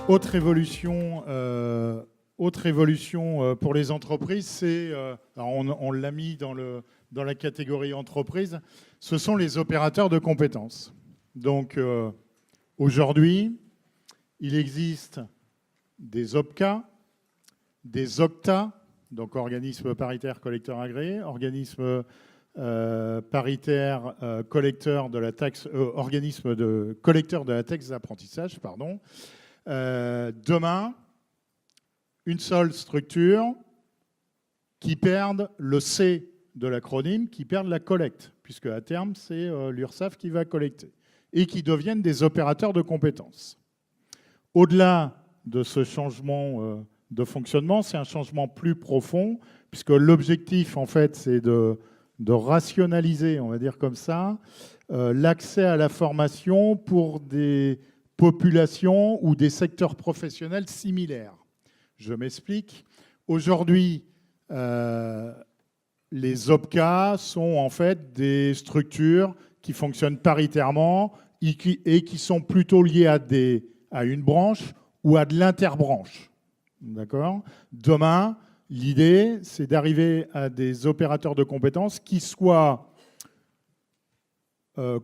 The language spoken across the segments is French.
Autre évolution pour les entreprises, c'est, on l'a mis dans la catégorie entreprise, ce sont les opérateurs de compétences. Donc aujourd'hui, il existe des OPCA, des OCTA, donc organismes paritaires collecteurs agréés, organismes paritaires collecteurs de la taxe, organismes de collecteurs de la taxe d'apprentissage, pardon. Demain, une seule structure qui perde le C de l'acronyme, qui perd la collecte, puisque à terme, c'est l'URSSAF qui va collecter, et qui deviennent des opérateurs de compétences. Au-delà de ce changement de fonctionnement, c'est un changement plus profond, puisque l'objectif, en fait, c'est de rationaliser, on va dire comme ça, l'accès à la formation pour des populations ou des secteurs professionnels similaires. Je m'explique. Aujourd'hui, les OPCA sont en fait des structures qui fonctionnent paritairement et qui sont plutôt liées à une branche ou à de l'interbranche. D'accord ? Demain, l'idée, c'est d'arriver à des opérateurs de compétences qui soient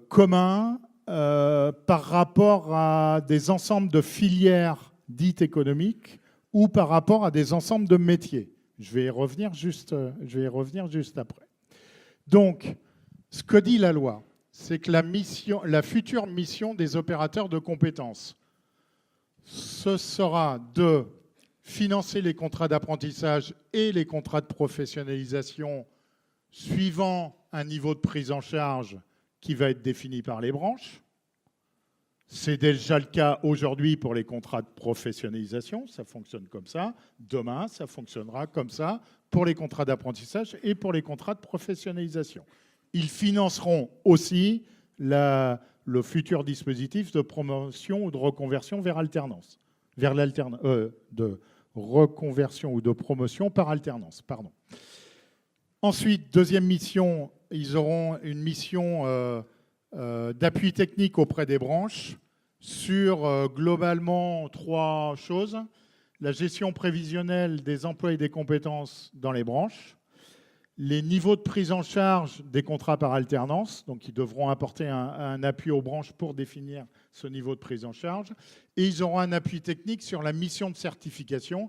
communs par rapport à des ensembles de filières dites économiques ou par rapport à des ensembles de métiers. Je vais y revenir juste après. Donc, ce que dit la loi, c'est que la future mission des opérateurs de compétences, ce sera de financer les contrats d'apprentissage et les contrats de professionnalisation suivant un niveau de prise en charge qui va être défini par les branches. C'est déjà le cas aujourd'hui pour les contrats de professionnalisation, ça fonctionne comme ça. Demain, ça fonctionnera comme ça pour les contrats d'apprentissage et pour les contrats de professionnalisation. Ils financeront aussi le futur dispositif de promotion ou de reconversion vers alternance, de reconversion ou de promotion par alternance, pardon. Ensuite, deuxième mission, ils auront une mission d'appui technique auprès des branches sur globalement 3 choses. La gestion prévisionnelle des emplois et des compétences dans les branches, les niveaux de prise en charge des contrats par alternance, donc ils devront apporter un appui aux branches pour définir ce niveau de prise en charge, et ils auront un appui technique sur la mission de certification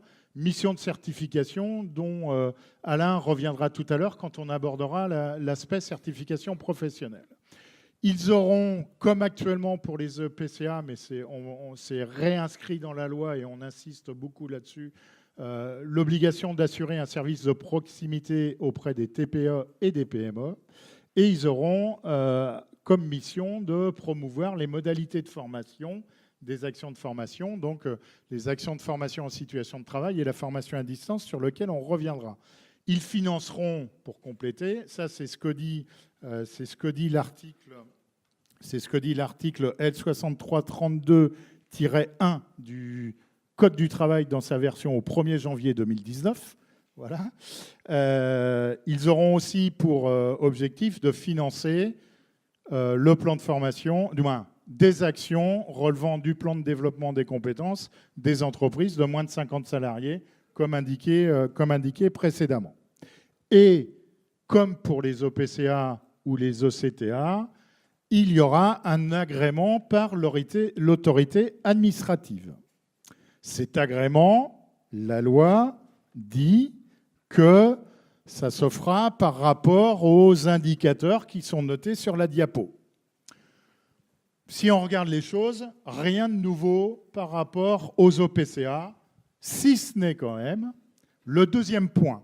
dont Alain reviendra tout à l'heure quand on abordera l'aspect certification professionnelle. Ils auront, comme actuellement pour les EPCA, mais on s'est réinscrit dans la loi et on insiste beaucoup là-dessus, l'obligation d'assurer un service de proximité auprès des TPE et des PME. Et ils auront comme mission de promouvoir les modalités de formation, des actions de formation, donc les actions de formation en situation de travail et la formation à distance sur lequel on reviendra. Ils financeront, pour compléter, ça c'est ce que dit l'article L6332-1 du Code du travail dans sa version au 1er janvier 2019. Voilà. Ils auront aussi pour objectif de financer le plan de formation, du moins des actions relevant du plan de développement des compétences des entreprises de moins de 50 salariés, comme indiqué précédemment. Et comme pour les OPCA ou les OCTA, il y aura un agrément par l'autorité administrative. Cet agrément, la loi dit que ça se fera par rapport aux indicateurs qui sont notés sur la diapo. Si on regarde les choses, rien de nouveau par rapport aux OPCA, si ce n'est quand même le deuxième point,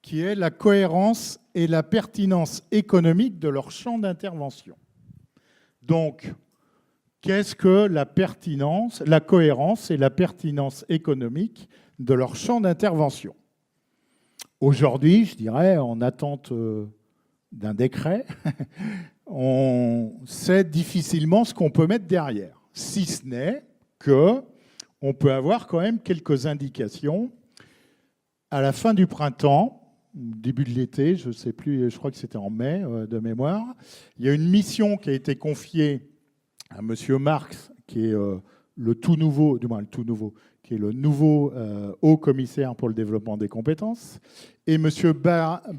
qui est la cohérence et la pertinence économique de leur champ d'intervention. Donc, qu'est-ce que la cohérence et la pertinence économique de leur champ d'intervention ? Aujourd'hui, je dirais, en attente d'un décret, on sait difficilement ce qu'on peut mettre derrière, si ce n'est qu'on peut avoir quand même quelques indications. À la fin du printemps, début de l'été, je ne sais plus, je crois que c'était en mai de mémoire, il y a une mission qui a été confiée à M. Marx, qui est le tout nouveau, du moins le tout nouveau, qui est le nouveau haut commissaire pour le développement des compétences, et M.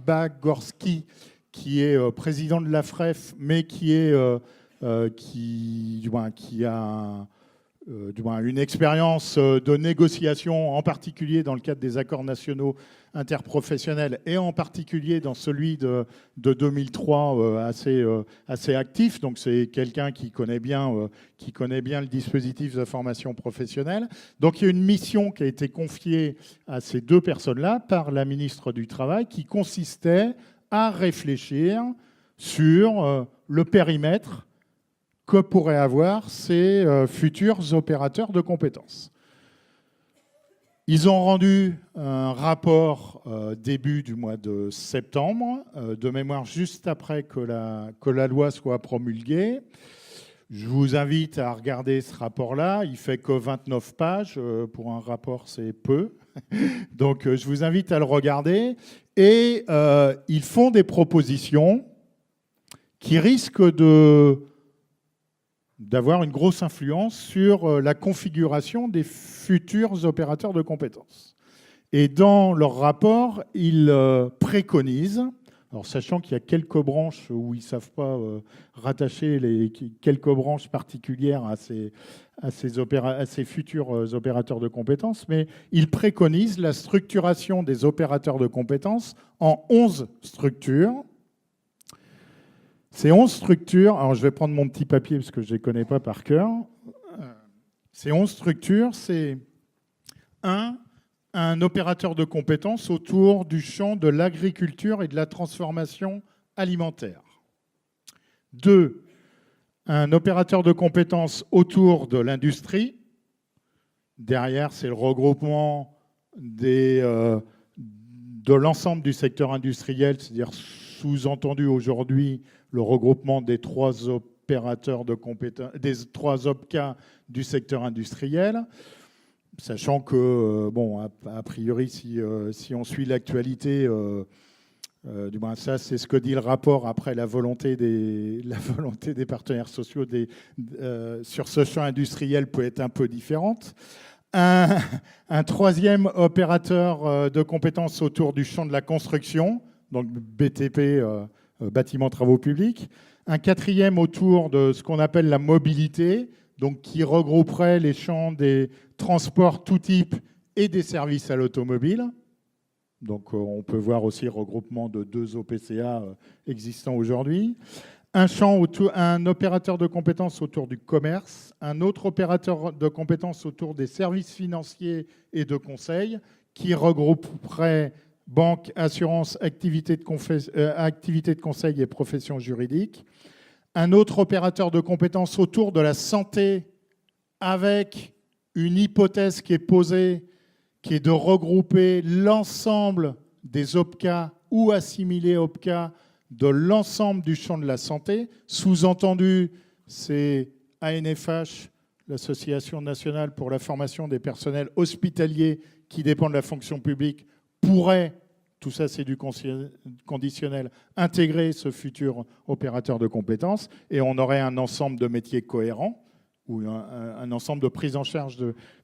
Bagorski, qui est président de l'AFREF, mais qui a une expérience de négociation, en particulier dans le cadre des accords nationaux interprofessionnels et en particulier dans celui de 2003 assez actif. Donc c'est quelqu'un qui connaît bien le dispositif de formation professionnelle. Donc il y a une mission qui a été confiée à ces deux personnes-là par la ministre du Travail qui consistait à réfléchir sur le périmètre que pourraient avoir ces futurs opérateurs de compétences. Ils ont rendu un rapport début du mois de septembre, de mémoire juste après que la loi soit promulguée. Je vous invite à regarder ce rapport-là. Il fait que 29 pages. Pour un rapport, c'est peu. Donc, je vous invite à le regarder. Et ils font des propositions qui risquent d'avoir une grosse influence sur la configuration des futurs opérateurs de compétences. Et dans leur rapport, ils préconisent, alors sachant qu'il y a quelques branches où ils ne savent pas rattacher quelques branches particulières à ces futurs opérateurs de compétences, mais ils préconisent la structuration des opérateurs de compétences en 11 structures. Ces 11 structures, alors je vais prendre mon petit papier parce que je ne les connais pas par cœur. Ces 11 structures, c'est un opérateur de compétences autour du champ de l'agriculture et de la transformation alimentaire. 2, un opérateur de compétences autour de l'industrie. Derrière, c'est le regroupement de l'ensemble du secteur industriel, c'est-à-dire sous-entendu aujourd'hui le regroupement des 3 opérateurs de compétences, des 3 OPCA du secteur industriel, sachant que, a priori, si on suit l'actualité, du moins ça, c'est ce que dit le rapport après la volonté des partenaires sociaux sur ce champ industriel peut être un peu différente. Un 3e opérateur de compétences autour du champ de la construction, donc BTP, bâtiments travaux publics. Un 4e autour de ce qu'on appelle la mobilité, donc qui regrouperait les champs des transports tout type et des services à l'automobile. Donc on peut voir aussi le regroupement de 2 OPCA existants aujourd'hui. Un opérateur de compétences autour du commerce, un autre opérateur de compétences autour des services financiers et de conseil, qui regrouperait banque, assurance, activités de conseil et professions juridiques. Un autre opérateur de compétences autour de la santé, avec une hypothèse qui est posée, qui est de regrouper l'ensemble des OPCA ou assimilés OPCA de l'ensemble du champ de la santé. Sous-entendu, c'est ANFH, l'Association nationale pour la formation des personnels hospitaliers qui dépend de la fonction publique, pourrait, tout ça c'est du conditionnel, intégrer ce futur opérateur de compétences et on aurait un ensemble de métiers cohérents ou un ensemble de prise en charge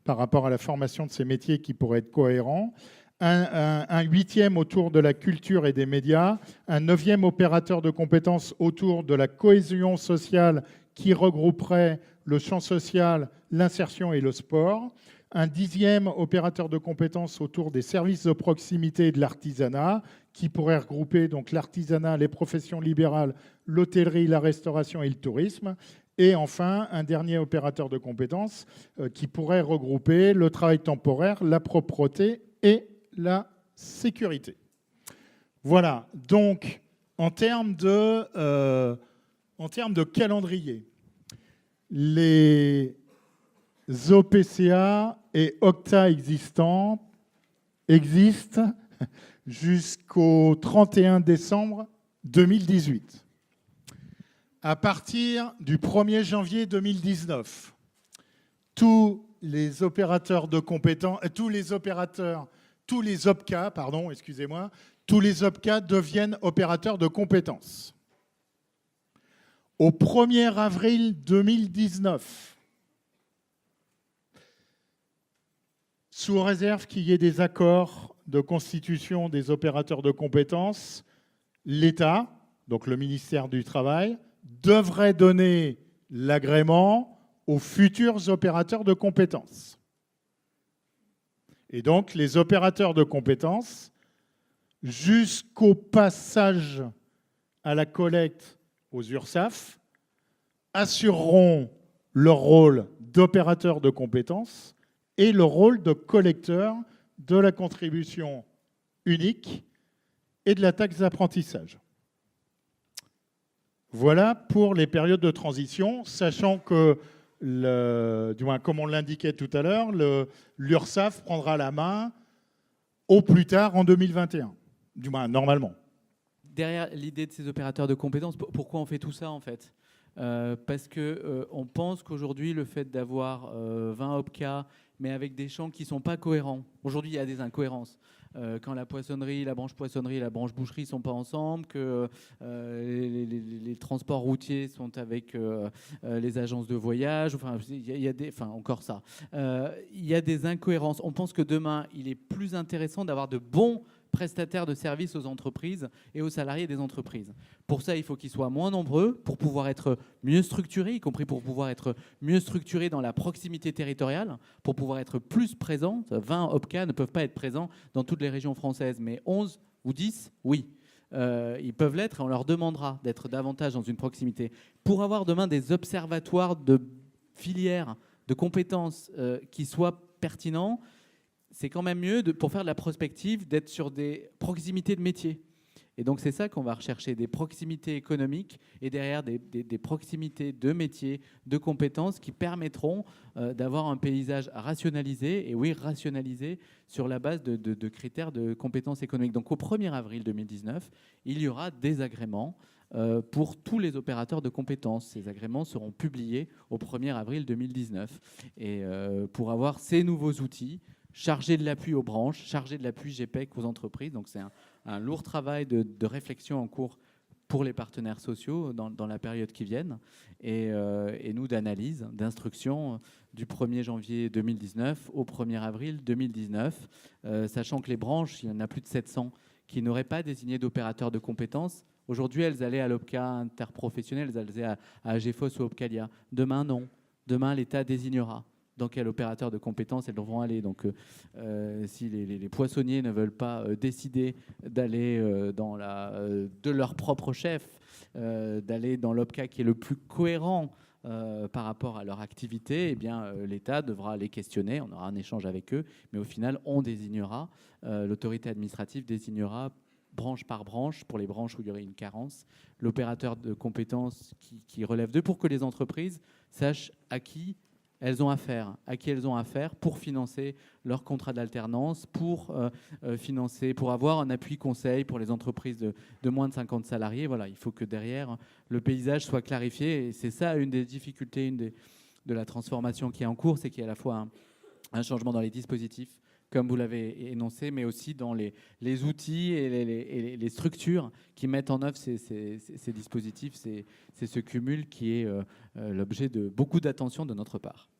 par rapport à la formation de ces métiers qui pourrait être cohérent. Un 8e autour de la culture et des médias, un 9e opérateur de compétences autour de la cohésion sociale qui regrouperait le champ social, l'insertion et le sport, un 10e opérateur de compétences autour des services de proximité et de l'artisanat qui pourrait regrouper donc l'artisanat, les professions libérales, l'hôtellerie, la restauration et le tourisme. Et enfin, un dernier opérateur de compétences qui pourrait regrouper le travail temporaire, la propreté et la sécurité. Voilà, donc en termes de calendrier, les OPCA et OCTA existent jusqu'au 31 décembre 2018. À partir du 1er janvier 2019, tous les opérateurs de compétences, tous les OPCA, tous les OPCA deviennent opérateurs de compétences. Au 1er avril 2019, Sous réserve qu'il y ait des accords de constitution des opérateurs de compétences, l'État, donc le ministère du Travail, devrait donner l'agrément aux futurs opérateurs de compétences. Et donc, les opérateurs de compétences, jusqu'au passage à la collecte aux URSSAF, assureront leur rôle d'opérateurs de compétences et le rôle de collecteur de la contribution unique et de la taxe d'apprentissage. Voilà pour les périodes de transition, sachant que, du moins comme on l'indiquait tout à l'heure, l'URSSAF prendra la main au plus tard en 2021, du moins normalement. Derrière l'idée de ces opérateurs de compétences, pourquoi on fait tout ça en fait ? Parce qu'on pense qu'aujourd'hui, le fait d'avoir 20 OPCA, mais avec des champs qui ne sont pas cohérents, aujourd'hui il y a des incohérences. Quand la poissonnerie, la branche poissonnerie et la branche boucherie ne sont pas ensemble, que les transports routiers sont avec les agences de voyage, enfin, encore ça. Il y a des incohérences. On pense que demain, il est plus intéressant d'avoir de bons prestataires de services aux entreprises et aux salariés des entreprises. Pour ça, il faut qu'ils soient moins nombreux pour pouvoir être mieux structurés, y compris pour pouvoir être mieux structurés dans la proximité territoriale, pour pouvoir être plus présents. 20 OPCA ne peuvent pas être présents dans toutes les régions françaises, mais 11 ou 10, oui. Ils peuvent l'être et on leur demandera d'être davantage dans une proximité. Pour avoir demain des observatoires de filières, de compétences qui soient pertinents, c'est quand même mieux, pour faire de la prospective, d'être sur des proximités de métiers. Et donc, c'est ça qu'on va rechercher, des proximités économiques et derrière des proximités de métiers, de compétences qui permettront d'avoir un paysage rationalisé, et oui, rationalisé sur la base de critères de compétences économiques. Donc, au 1er avril 2019, il y aura des agréments pour tous les opérateurs de compétences. Ces agréments seront publiés au 1er avril 2019. Et pour avoir ces nouveaux outils, chargé de l'appui aux branches, chargé de l'appui GPEC aux entreprises. Donc c'est un lourd travail de réflexion en cours pour les partenaires sociaux dans la période qui vient et nous d'analyse, d'instruction du 1er janvier 2019 au 1er avril 2019, sachant que les branches, il y en a plus de 700 qui n'auraient pas désigné d'opérateurs de compétences. Aujourd'hui, elles allaient à l'OPCA interprofessionnel, elles allaient à AGFOS ou Opcalia. Demain, non. Demain, l'État désignera dans quel opérateur de compétences elles devront aller. Donc, si les poissonniers ne veulent pas décider d'aller de leur propre chef, d'aller dans l'OPCA qui est le plus cohérent par rapport à leur activité, eh bien, l'État devra les questionner, on aura un échange avec eux, mais au final, on désignera, l'autorité administrative désignera branche par branche, pour les branches où il y aurait une carence, l'opérateur de compétences qui relève d'eux, pour que les entreprises sachent à qui elles ont affaire, pour financer leur contrat d'alternance, pour financer, pour avoir un appui conseil pour les entreprises de moins de 50 salariés. Voilà, il faut que derrière, le paysage soit clarifié. Et c'est ça une des difficultés de la transformation qui est en cours, c'est qu'il y a à la fois un changement dans les dispositifs, comme vous l'avez énoncé, mais aussi dans les outils et les structures qui mettent en œuvre ces dispositifs. C'est ce cumul qui est l'objet de beaucoup d'attention de notre part.